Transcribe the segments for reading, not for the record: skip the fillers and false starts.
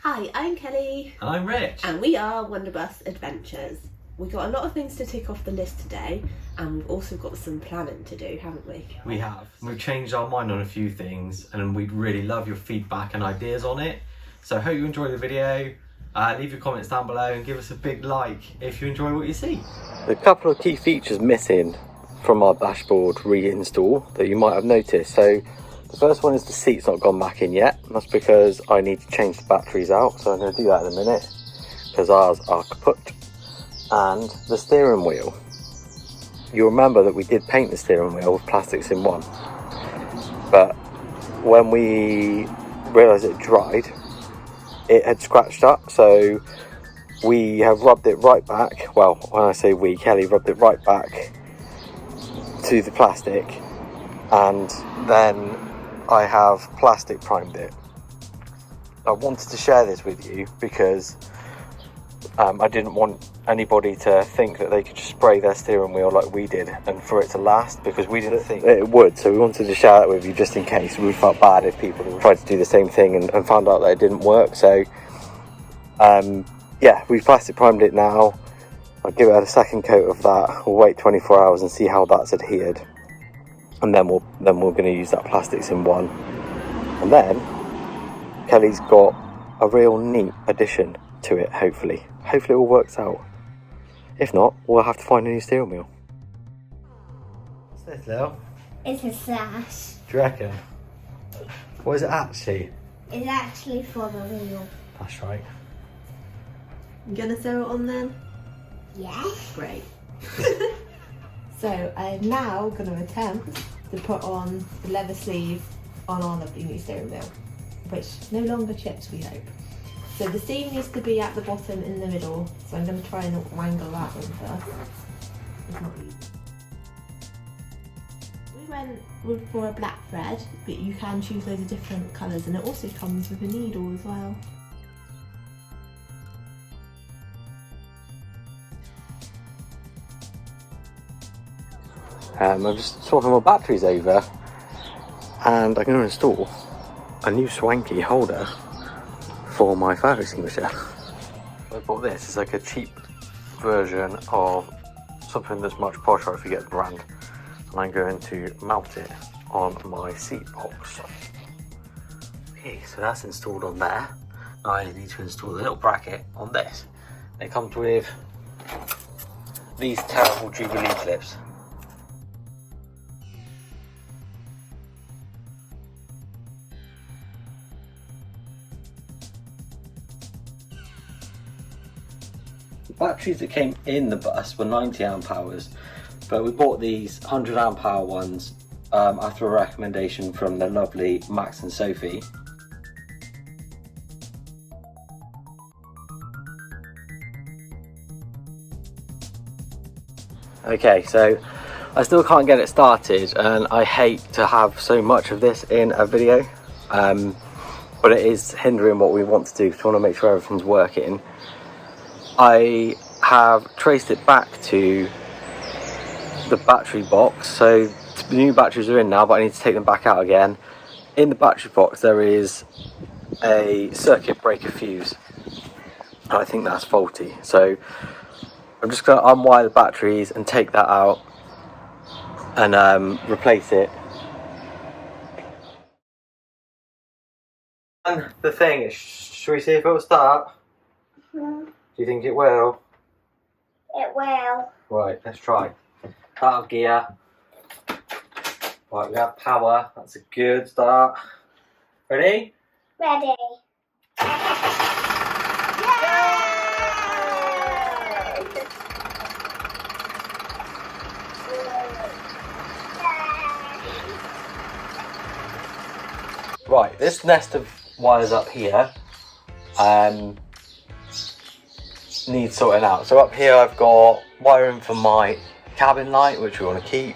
Hi, I'm Kelly. And I'm Rich. And we are Wanderbus Adventures. We've got a lot of things to tick off the list today, and we've also got some planning to do, haven't we? We have. We've changed our mind on a few things, and we'd really love your feedback and ideas on it. So I hope you enjoy the video. Leave your comments down below and give us a big like if you enjoy what you see. A couple of key features missing from our dashboard reinstall that you might have noticed. So the first one is the seat's not gone back in yet. That's because I need to change the batteries out, so I'm going to do that in a minute because ours are kaput. And the steering wheel, you remember that we did paint the steering wheel with plastics in one, but when we realised it dried, it had scratched up, so we have rubbed it right back. Well, when I say we, Kelly rubbed it right back to the plastic, and then I have plastic primed it. I wanted to share this with you because I didn't want anybody to think that they could just spray their steering wheel like we did and for it to last, because we didn't think it would. So we wanted to share that with you just in case. We felt bad if people tried to do the same thing and found out that it didn't work. So yeah, we've plastic primed it now. I'll give it a second coat of that. We'll wait 24 hours and see how that's adhered, and then we're going to use that plastics in one. And then Kelly's got a real neat addition to it. Hopefully it all works out. If not, we'll have to find a new steering wheel. What's this, Lil? It's a sash. Do you reckon? What is it actually? It's actually for the wheel. That's right. You gonna throw it on then? Yeah. Great. So I'm now going to attempt to put on the leather sleeve on our lovely new steering wheel, which no longer chips, we hope. So the seam needs to be at the bottom in the middle, so I'm going to try and wangle that in first. It's not easy. We went for a black thread, but you can choose loads of different colours, and it also comes with a needle as well. I'm just swapping my batteries over, and I'm going to install a new swanky holder for my fire extinguisher. I bought this. It's like a cheap version of something that's much posher, I forget the brand, and I'm going to mount it on my seat box. Okay, so that's installed on there. Now I need to install the little bracket on this. It comes with these terrible Jubilee clips. The batteries that came in the bus were 90 amp hours, but we bought these 100 amp hour ones after a recommendation from the lovely Max and Sophie. Okay, so I still can't get it started, and I hate to have so much of this in a video, but it is hindering what we want to do, because we want to make sure everything's working. I have traced it back to the battery box, so the new batteries are in now, but I need to take them back out again. In the battery box there is a circuit breaker fuse, and I think that's faulty, so I'm just going to unwire the batteries and take that out and replace it. And the thing is, should we see if it will start? Do you think it will? It will. Right, let's try. Out of gear. Right, we have power. That's a good start. Ready? Ready. Right, this nest of wires up here needs sorting out. So up here I've got wiring for my cabin light, which we want to keep.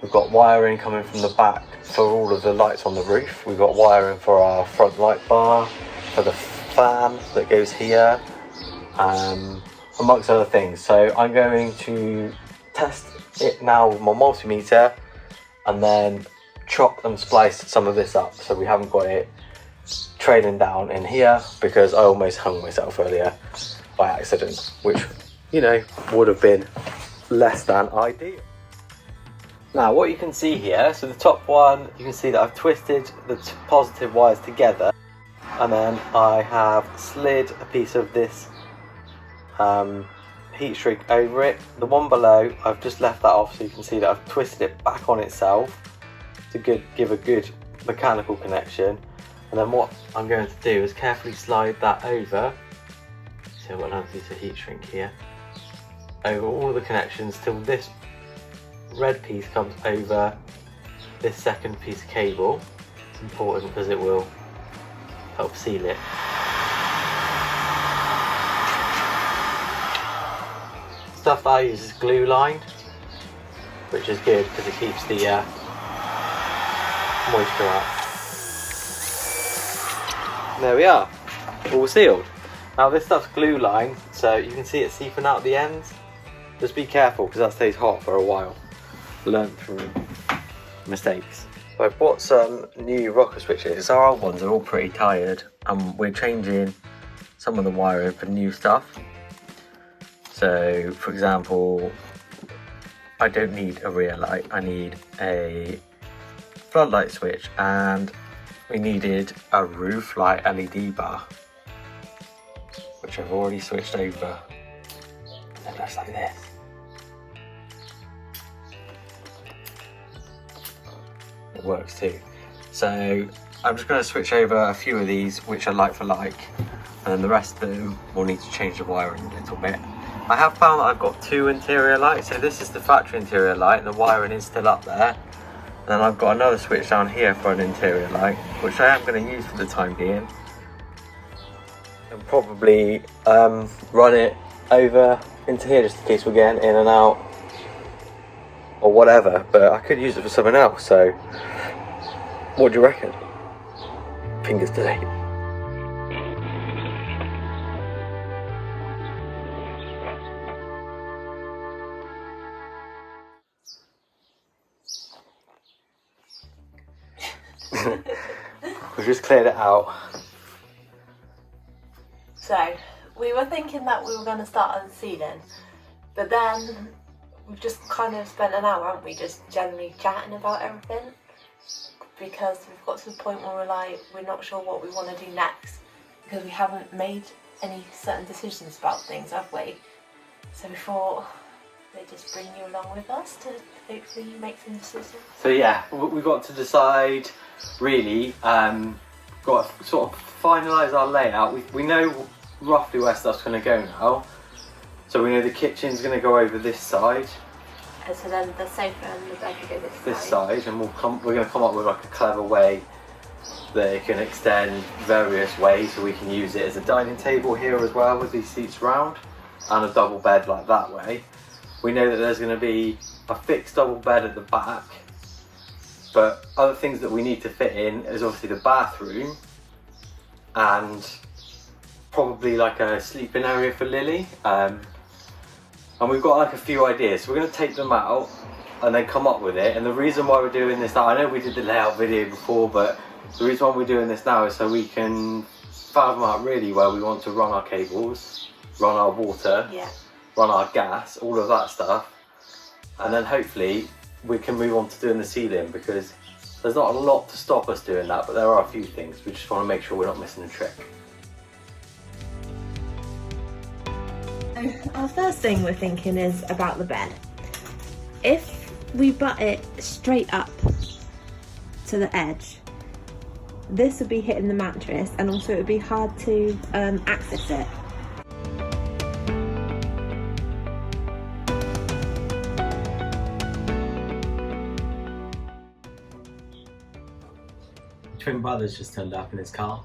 We've got wiring coming from the back for all of the lights on the roof. We've got wiring for our front light bar, for the fan that goes here, amongst other things. So I'm going to test it now with my multimeter and then chop and splice some of this up so we haven't got it trailing down in here because I almost hung myself earlier by accident, which, you know, would have been less than ideal. Now what you can see here, so the top one, you can see that I've twisted the positive wires together, and then I have slid a piece of this heat shrink over it. The one below, I've just left that off so you can see that I've twisted it back on itself to give a good mechanical connection. And then what I'm going to do is carefully slide that over, so what I'll do is a heat shrink here, over all the connections till this red piece comes over this second piece of cable. It's important because it will help seal it. Stuff that I use is glue lined, which is good because it keeps the moisture out. There we are, all sealed. Now this stuff's glue lined, so you can see it seeping out the ends. Just be careful because that stays hot for a while. Learned through mistakes. I bought some new rocker switches. Our old ones are all pretty tired and we're changing some of the wiring for new stuff. So for example, I don't need a rear light, I need a floodlight switch, and we needed a roof light LED bar, which I've already switched over. It looks like this. It works too. So I'm just going to switch over a few of these which are like for like, and then the rest of them will need to change the wiring a little bit. I have found that I've got two interior lights, so this is the factory interior light and the wiring is still up there. And then I've got another switch down here for an interior light, which I am going to use for the time being. And probably run it over into here just in case we're getting in and out or whatever, but I could use it for something else, so what do you reckon? Fingers today. We've just cleared it out. So we were thinking that we were going to start on the ceiling, but then we've just kind of spent an hour, haven't we, just generally chatting about everything, because we've got to the point where we're not sure what we want to do next, because we haven't made any certain decisions about things, have we? So we thought they'd just bring you along with us to hopefully make some decisions. So yeah, we've got to decide really, got to sort of finalise our layout. We know roughly where stuff's going to go now. So we know the kitchen's going to go over this side. And so then the sofa and the bed will go this side, and we're going to come up with like a clever way that it can extend various ways, so we can use it as a dining table here as well with these seats round, and a double bed like that way. We know that there's going to be a fixed double bed at the back, but other things that we need to fit in is obviously the bathroom and probably like a sleeping area for Lily. And we've got like a few ideas, so we're going to take them out and then come up with it. And the reason why we're doing this now, I know we did the layout video before, but the reason why we're doing this now is so we can fathom out really where we want to run our cables, run our water, run our gas, all of that stuff. And then hopefully we can move on to doing the ceiling, because there's not a lot to stop us doing that, but there are a few things. We just want to make sure we're not missing a trick. Our first thing we're thinking is about the bed. If we butt it straight up to the edge, this would be hitting the mattress, and also it would be hard to access it. Twin brother's just turned up in his car.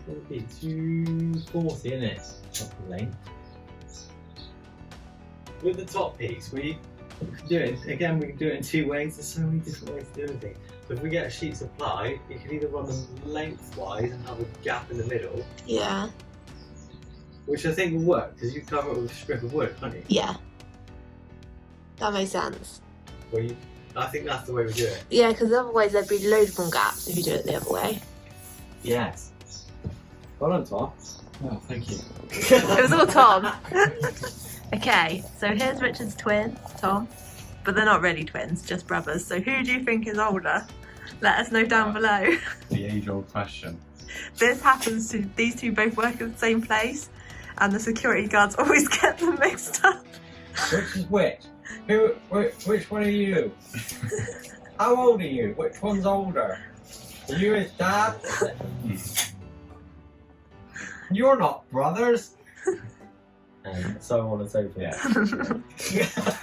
It'll be 240, isn't it? Top of the lane. With the top piece, we can do it again. We can do it in two ways. There's so many different ways to do anything. So if we get a sheet supply, you can either run them lengthwise and have a gap in the middle. Yeah. Which I think will work, because you cover it with a strip of wood, can't you? Yeah. That makes sense. I think that's the way we do it. Yeah, because otherwise there'd be loads more gaps if you do it the other way. Yes. Well done, Tom. Oh, thank you. It was all Tom. Okay, so here's Richard's twin, Tom. But they're not really twins, just brothers. So who do you think is older? Let us know down below. The age-old question. This happens to these two both work at the same place, and the security guards always get them mixed up. Which is which? Which one are you? How old are you? Which one's older? Are you his dad? You're not brothers. And so on and so forth. Yeah.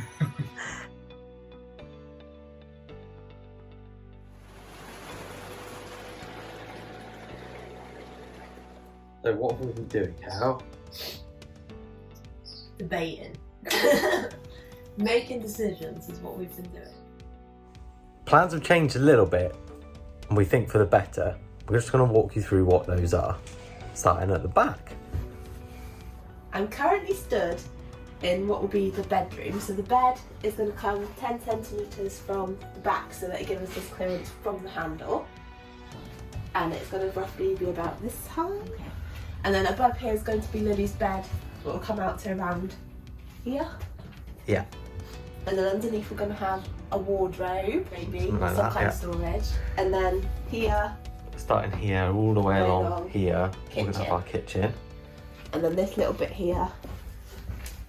So what have we been doing, Cal? Debating. Making decisions is what we've been doing. Plans have changed a little bit, and we think for the better. We're just going to walk you through what those are, starting at the back. I'm currently stood in what will be the bedroom. So the bed is going to come 10 centimetres from the back so that it gives us this clearance from the handle. And it's going to roughly be about this high. And then above here is going to be Lily's bed, which will come out to around here. Yeah. And then underneath we're going to have a wardrobe, maybe, Something like some that, kind yeah. of storage. And then here, Starting here, all the way Way along along. here, we're going to Kitchen. have our kitchen. and then this little bit here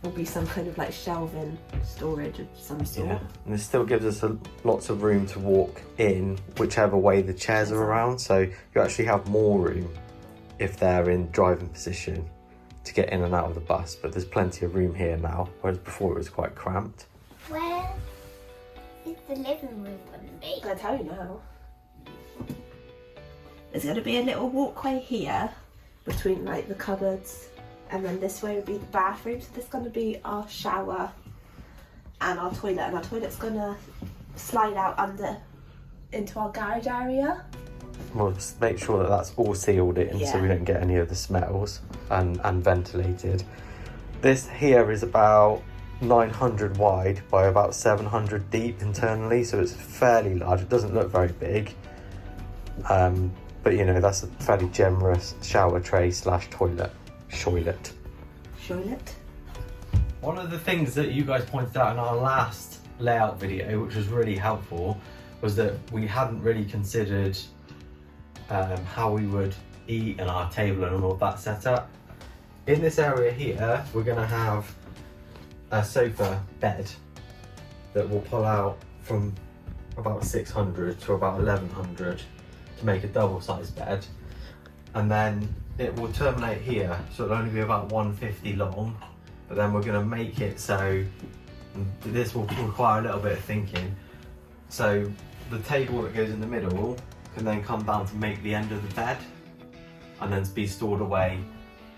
will be some kind of like shelving storage of some sort. Yeah, and this still gives us lots of room to walk in whichever way the chairs are around, so you actually have more room if they're in driving position to get in and out of the bus, but there's plenty of room here now, whereas before it was quite cramped. Where is the living room going to be? I'm going to tell you now. There's going to be a little walkway here between like the cupboards, and then this way would be the bathroom. So this is going to be our shower and our toilet, and our toilet's going to slide out under into our garage area. We'll just make sure that that's all sealed in so we Yeah. don't get any of the smells, and ventilated. This here is about 900 wide by about 700 deep internally, so it's fairly large. It doesn't look very big, but you know, that's a fairly generous shower tray slash toilet. Shoilet. One of the things that you guys pointed out in our last layout video, which was really helpful, was that we hadn't really considered how we would eat and our table and all of that setup. In this area here, we're going to have a sofa bed that will pull out from about 600 to about 1100 to make a double-sized bed, and then it will terminate here, so it'll only be about 150 long, but then we're going to make it so this will require a little bit of thinking. So the table that goes in the middle can then come down to make the end of the bed and then be stored away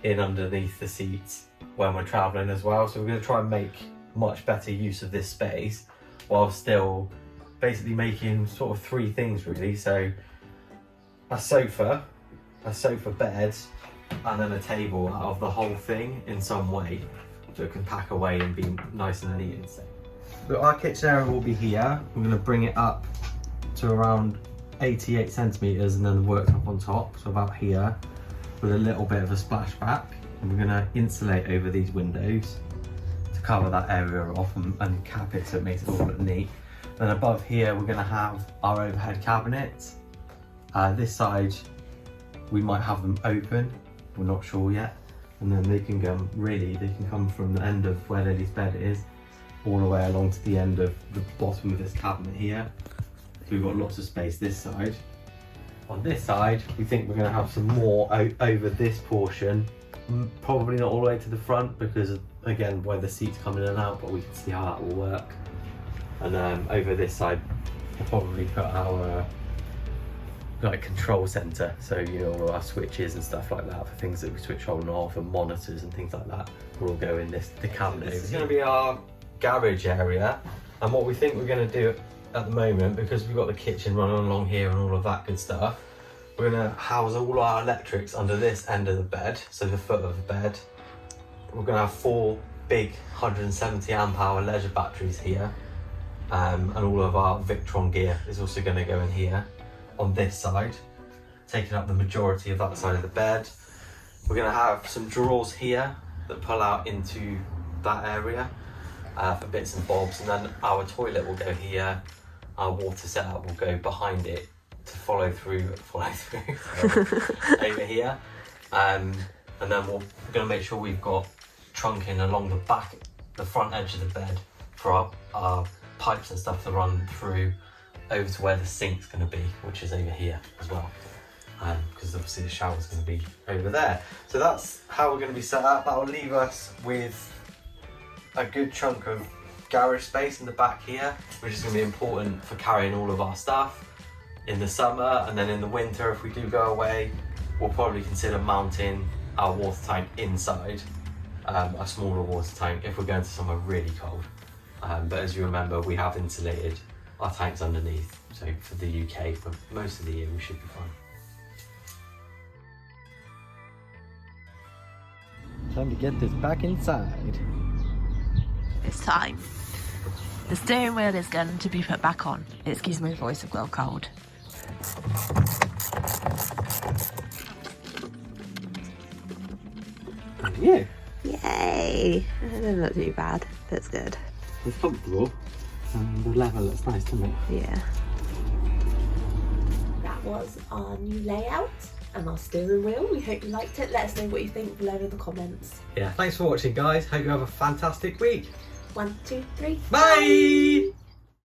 in underneath the seats when we're travelling as well. So we're going to try and make much better use of this space while still basically making sort of three things really. So a sofa bed, and then a table out of the whole thing in some way, so it can pack away and be nice and neat and safe. But our kitchen area will be here. We're going to bring it up to around 88 centimetres and then the worktop on top, so about here, with a little bit of a splashback. And we're going to insulate over these windows to cover that area off and cap it so it makes it all look neat. Then above here we're going to have our overhead cabinets. This side we might have them open, we're not sure yet, and then they can come from the end of where Lily's bed is all the way along to the end of the bottom of this cabinet here. So we've got lots of space this side. On this side we think we're going to have some more over this portion, probably not all the way to the front because again where the seats come in and out, but we can see how that will work. And over this side we'll probably put our like control center, so you know, all our switches and stuff like that for things that we switch on and off, and monitors and things like that will all go in the cabinet. This is going to be our garage area, and what we think we're going to do at the moment, because we've got the kitchen running along here and all of that good stuff, we're going to house all our electrics under this end of the bed, so the foot of the bed. We're going to have 4 big 170 amp hour leisure batteries here, and all of our Victron gear is also going to go in here on this side, taking up the majority of that side of the bed. We're going to have some drawers here that pull out into that area for bits and bobs, and then our toilet will go here. Our water setup will go behind it to follow through over here, and then we're going to make sure we've got trunking along the front edge of the bed for our pipes and stuff to run through over to where the sink's going to be, which is over here as well, because obviously the shower's going to be over there. So that's how we're going to be set up. That will leave us with a good chunk of garage space in the back here, which is going to be important for carrying all of our stuff in the summer. And then in the winter, if we do go away, we'll probably consider mounting our water tank inside, a smaller water tank if we're going to somewhere really cold. But as you remember, we have insulated our tanks underneath, so for the UK, for most of the year, we should be fine. Time to get this back inside. It's time. The steering wheel is going to be put back on. Excuse my voice, I've got a cold. How are you? Yay! Not too bad. That's good. It's comfortable, and the level looks nice, doesn't it? Yeah. That was our new layout and our steering wheel. We hope you liked it. Let us know what you think below in the comments. Yeah, thanks for watching, guys. Hope you have a fantastic week. 1, 2, 3. Bye!